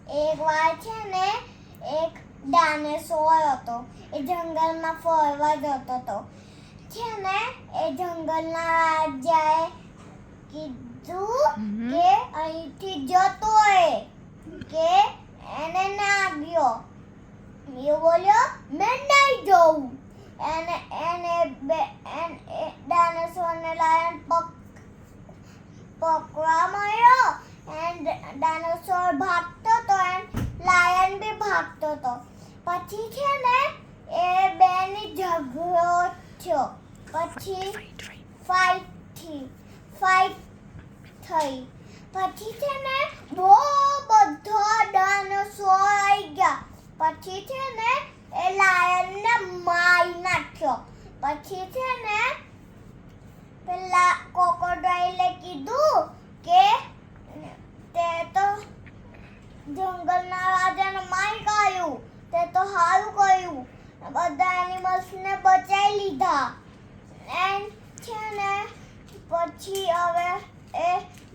એક વાર છે ને એક ડાયનોસોર હતો. એ જંગલમાં ફરવા જતો હતો. છે ને એ જંગલના રાજાએ કીધું કે અહીંથી જતો હોય કે એને ના ગયો. એ બોલ્યો મેં નહીં જવું. એને ડાયનોસોરને લાયન પકડવા મળ્યો. એન્ડ ડાયનોસોર ભાગતો હતો એન્ડ લાયન બી ભાગતો હતો. પછી છે ને એ બેની ઝઘડો થયો. પછી ફાઇટ થઈ. પછી છે ને બહુ બધા ડાયનોસોર આવી ગયા. પછી છે ને એ લાયનને મારી નાખ્યો. પછી છે ને પેલા ક્રોકોડાઇલે કીધું કે તે તો જંગલના રાજાને મારી કાઢ્યું. તે તો સારું કર્યું. બધા એનિમલ્સને બચાવી લીધા. એન્ડ છે ને પછી હવે એ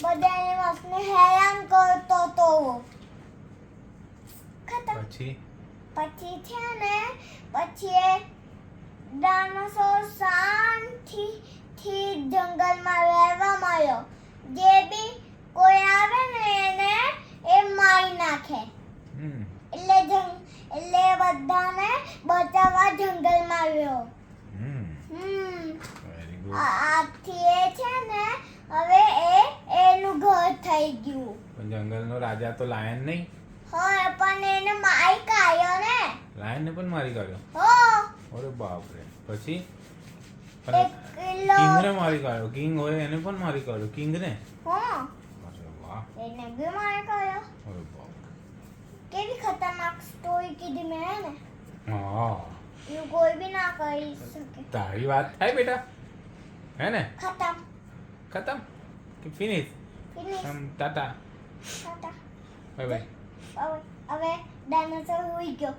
બધા એનિમલ્સને હેરાન કરતો હતો. ખતમ. પછી છે ને પછી એ ડાયનોસોર શાંતિથી જંગલમાં રહેવા મળ્યો. જે બી કોઈ આવે ને એને એ મારી નાખે. એટલે બધાને બચાવવા જંગલમાં રહ્યો. આથી એ છે ને હવે એનું ઘર થઈ ગયું. પણ જંગલનો રાજા તો લાયન નહીં. હા પણ એને મારી કાઢ્યો ને. લાયનને પણ મારી કાઢ્યો. હો અરે બાપ રે. પછી કિંગને કિંગને મારી કાઢ્યો. કિંગ હોય એને પણ મારી કાઢ્યો. કિંગને હા અરે વાહ. એને બી મારી કાઢ્યો. અરે બાપ. કેવી ખતરનાક સ્ટોરી કીધી મેં ને. હા એવું કોઈ બી ના કરી શકે. તારી વાત થાય બેટા. હે ને ખતમ. ખતમ કે finish. Finish. Tata Tata. Bye bye. હવે ડાયનોસોર હોઈ ગયો.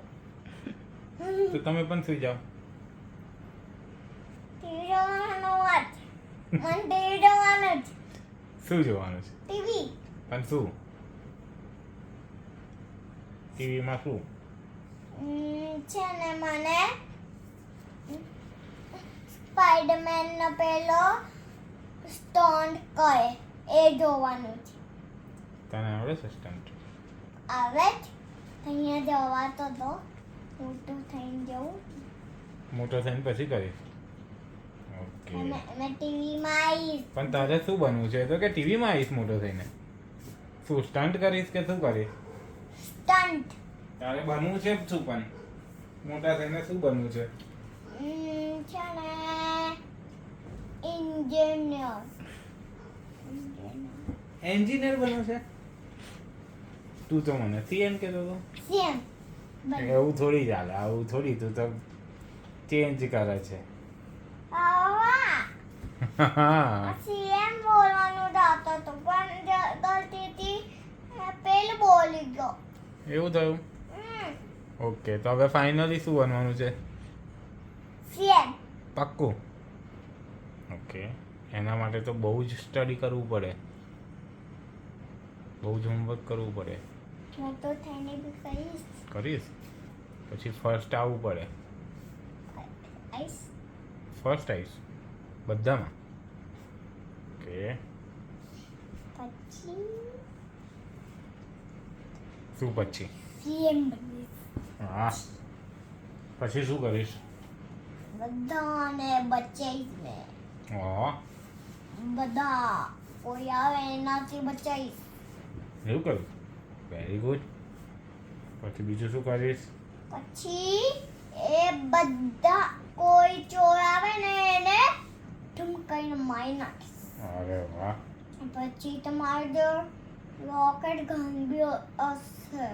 તો તમે પણ સુઈ જાઓ. ટીવી જોવાનો વાત. મને ટીવી જોવાનું જ. શું જોવાનું છે? ટીવી. પણ શું? ટીવીમાં શું? છે ને મને સ્પાઈડરમેન નો પેલો સ્ટન્ટ કરે એ જોવાનું છે. તને આવડે છે સ્ટન્ટ? આવે જ. અહીંયા જવાતો તો મોટો થઈને જવું. મોટો થઈને પછી કરીશ. ઓકે. મેં ટીવીમાં આવીશ. પણ તારે શું બનવું છે? તો કે ટીવીમાં આવીશ મોટો થઈને. શું સ્ટન્ટ કરીશ કે શું કરીશ? સ્ટન્ટ. તારે બનવું છે શું પણ? મોટા થઈને શું બનવું છે? છે ને એન્જિનિયર. એન્જિનિયર બનવું છે? તું તો મને સીએમ કહેતો હતો. સીએમ. એવું થોડી ચાલે. આવું થોડી. તું તો ચેન્જ કરે છે. સીએમ બોલવાનું જાતો હતો પણ ગલતીથી પેલું બોલી ગયો. એવું થયું? ઓકે. તો હવે ફાઇનલી શું બનવાનું છે? સીએમ. પાક્કું? ઓકે. એના માટે તો બહુ જ સ્ટડી કરવું પડે. બહુ જ હોમવર્ક કરવું પડે. મોટો થઈને બી કરીશ. કરીશ? પછી ફર્સ્ટ આવવું પડે. આઈસ. ફર્સ્ટ આવીશ બધામાં. ઓકે. પછી શું પછી? સીએમ બનીશ. હા. પછી શું કરીશ? બધાને બચાવીશ ને. હા. બધા કોઈ આવે એનાથી બચાવીશ. એવું કર્યું? Very good. પછી બીજું શું કરીશ? પછી એ બધા કોઈ ચોર આવે ને એને ઠુમકાઈને મારી નાખીશ. અરે વાહ. પછી તમારી જોડે રોકેટ ગન બી હશે.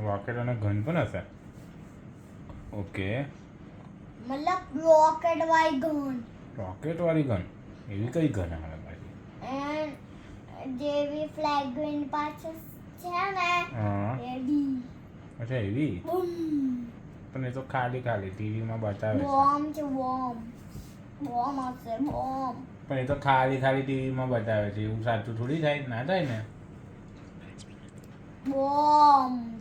રોકેટ અને ગન પણ હશે? ઓકે. મતલબ રોકેટ વાળી ગન. રોકેટ વાળી ગન? એવી કઈ ગન આવે પાછી? જેવી ફ્લેગ વિન પાછળ છે ને હા. એવી. અચ્છા એવી? બૂમ. પણ એ તો ખાલી ટીવીમાં બતાવે છે. બોમ્બ છે બોમ્બ. બોમ્બ હશે બોમ્બ. પણ એ તો ખાલી ટીવીમાં બતાવે છે. એવું સાચું થોડી થાય? ના થાય ને. બોમ્બ